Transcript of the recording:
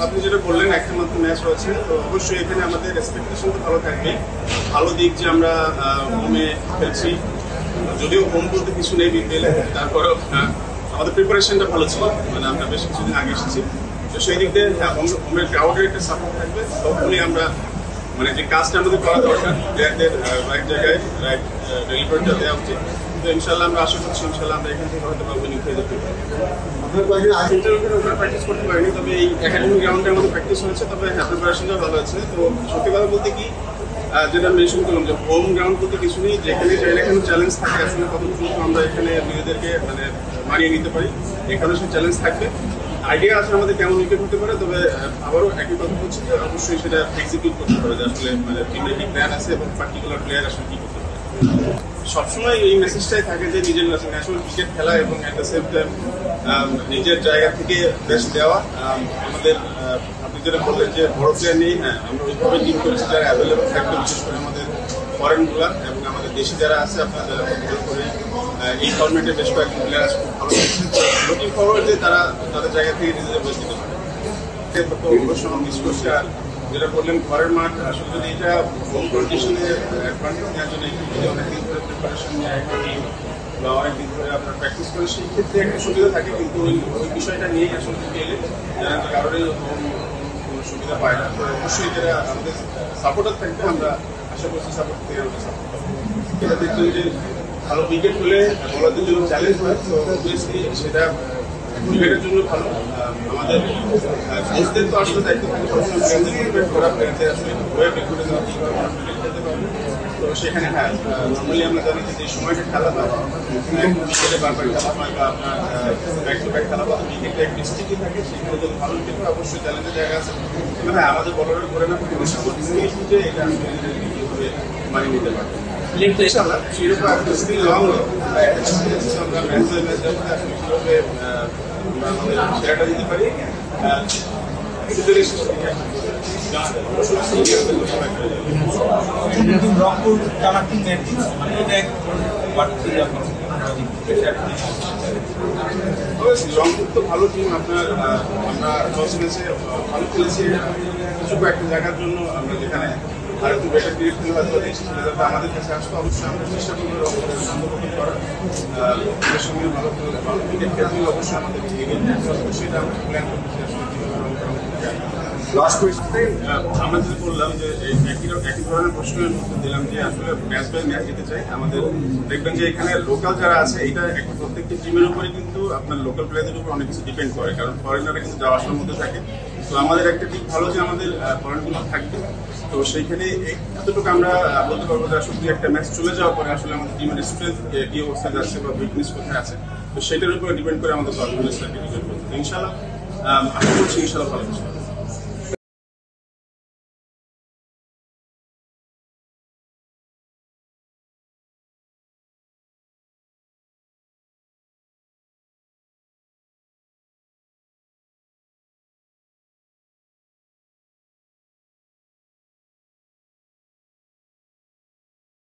আপনি যেটা বললেন একটা মাত্র ম্যাচ রয়েছে, তো অবশ্যই এখানে আমাদের এক্সপেকটেশন তো ভালো থাকবে। ভালো দিক যে আমরা হোমে খেলছি, যদিও হোম বলতে কিছু নেই বিপিএলে, তারপরেও আমাদের প্রিপারেশনটা ভালো ছিল, মানে আমরা বেশ কিছুদিন আগে এসেছি। তো সেই দিক দিয়ে হোমের ক্রাউডের একটা সাপোর্ট থাকবে। তখনই আমরা মানে যে কাজটা আমাদের করা দরকার, প্লেয়ারদের রাইট জায়গায় রাইট ডেলিভারিটা দেওয়া উচিত। তো ইনশাল্লাহ আমরা আশা করছি ইনশাল্লাহ আমরা এখান থেকে হয়তো উইনিং হয়ে যেতে পারি। প্র্যাকটিস করতে পারিনি, তবে এই একাডেমিক গ্রাউন্ডে আমাদের প্র্যাকটিস হয়েছে, তবে হ্যাঁ প্রিপারেশনটা ভালো আছে। তো সত্যি কথা বলতে কি যেটা মেনশন করলাম যে হোম গ্রাউন্ড বলতে কিছু নেই, যেখানে চাইলে এখানে চ্যালেঞ্জ থাকে আসলে কতটুকু আমরা এখানে নিজেদেরকে মানে মানিয়ে নিতে পারি, এখানে সেই চ্যালেঞ্জ থাকবে। আইডিয়া আছে আমাদের কেমন উইকেট হতে পারে, তবে আবারও একই কথা হচ্ছে যে অবশ্যই সেটা এক্সিকিউট করতে পারে যে আসলে মানে টিমের কি প্ল্যান আছে এবং পার্টিকুলার প্লেয়ার আসলে কি করতে পারে। সবসময় এই মেসেজটাই থাকে যে নিজের ন্যাশনাল ক্রিকেট খেলা এবং অ্যাট দ্য সেম টাইম নিজের জায়গা থেকে বেস্ট দেওয়া। আমাদের আপনি যেটা বললেন যে বড় প্লেয়ার নেই, হ্যাঁ আমরা ওইভাবে টিম করেছি যারা অ্যাভেলেবল থাকবে, বিশেষ করে আমাদের ফরেনগুলা এবং আমাদের দেশে যারা আছে আপনারা যারা বিশেষ করে এই ফর্মেটে বেশ কয়েকজন প্লেয়ার আছে খুব ভালো লাগছে। লুকিং ফরওয়ার্ড যে তারা তাদের জায়গা থেকে নিজেদের বেস্ট দিতে পারে, অবশ্যই মিস করছে। আর যেটা বললেন ঘরের মাঠ, আসলে যদি এটা হোম কন্ডিশনে অ্যাডভান্টেজ নেওয়ার জন্য অনেকদিন ধরে প্রিপারেশন নেয় একটা টিম বা অনেকদিন ধরে আপনার প্র্যাকটিস করে, সেই ক্ষেত্রে একটা সুবিধা থাকে। কিন্তু ওই বিষয়টা নিয়েই আসলে এলে যারা কারোরই কোনো সুবিধা পায় না। তো অবশ্যই যারা আমাদের সাপোর্টার থাকবে আমরা আশা করছি সাপোর্ট থেকে আমাদের সাপোর্ট পাবো। এটা দেখবেন যে ভালো উইকেট হলে বলারদের জন্য চ্যালেঞ্জ হয়, তো অবভিয়াসলি সেটা উইকেটের জন্য ভালো। আমাদের কোচদের তো আসলে দায়িত্ব থাকে সবসময় প্লেয়ারদের মোটিভেট করা, প্লেয়ারদের আসলে ওয়েট করে দেওয়া খেলতে পারবে। তো সেখানে হ্যাঁ নর্মালি আমরা জানি যে সময়টা খেলা হয় উইকেটে বারবার খেলা হয় বা আপনার ব্যাক টু ব্যাক খেলা হয়, উইকেটটা একটু স্টিকি থাকে, সেখানে যদি ভালো উইকেট হয় অবশ্যই চ্যালেঞ্জের জায়গা আছে। তবে হ্যাঁ আমাদের বলারের করে না বেশি করতে যে এটা কীভাবে মানিয়ে নিতে পারবে। ইনশাআল্লাহ সেরকম একটা স্টিল লং আমরা ম্যাচ বাই ম্যাচ আসলে কীভাবে সেরাটা দিতে পারি। রংপুর তো ভালো টিম, আপনার আমরা টস ম্যাচে ভালো খেলেছি কিছু কয়েকটা জায়গার জন্য, আমরা যেখানে আর একটু বেটার ক্রিকেট খেলে হয়তো যাতে আমাদের কাছে আসতে অবশ্যই আমরা চেষ্টা করবো রংপুরের সন্দেহ করার সঙ্গে ভালো ক্রিকেট খেলতে অবশ্যই আমাদের এগিয়ে নিতে হবে, সেটা আমরা প্ল্যান করতেছি আসলে লাস্ট কোয়েশ্চেন আমরা যেটা বললাম যে একই ধরনের প্রশ্নের উত্তর দিলাম যে আসলে ম্যাচ বাই ম্যাচ যেতে চাই। আমাদের দেখবেন যে এখানে লোকাল যারা আছে এটা প্রত্যেকটি টিমের উপরে কিন্তু আপনার লোকাল প্লেয়ারদের উপর অনেক কিছু ডিপেন্ড করে, কারণ ফরেনাররা কিন্তু যাওয়া আসার মধ্যে থাকে। তো আমাদের একটা দিক ভালো যে আমাদের ফরেনগুলো থাকবে, তো সেইখানে এতটুকু আমরা বলতে পারবো যে আসলে একটা ম্যাচ চলে যাওয়ার পরে আসলে আমাদের টিমের স্ট্রেংথ কি অবস্থায় যাচ্ছে বা উইকনেস কোথায় আছে, তো সেটার উপরে ডিপেন্ড করে আমাদের পারফরমেন্সটাকে ডিপেন্ড করতে। ইনশাআল্লাহ আশা করছি ইনশাআল্লাহ ভালো কিছু।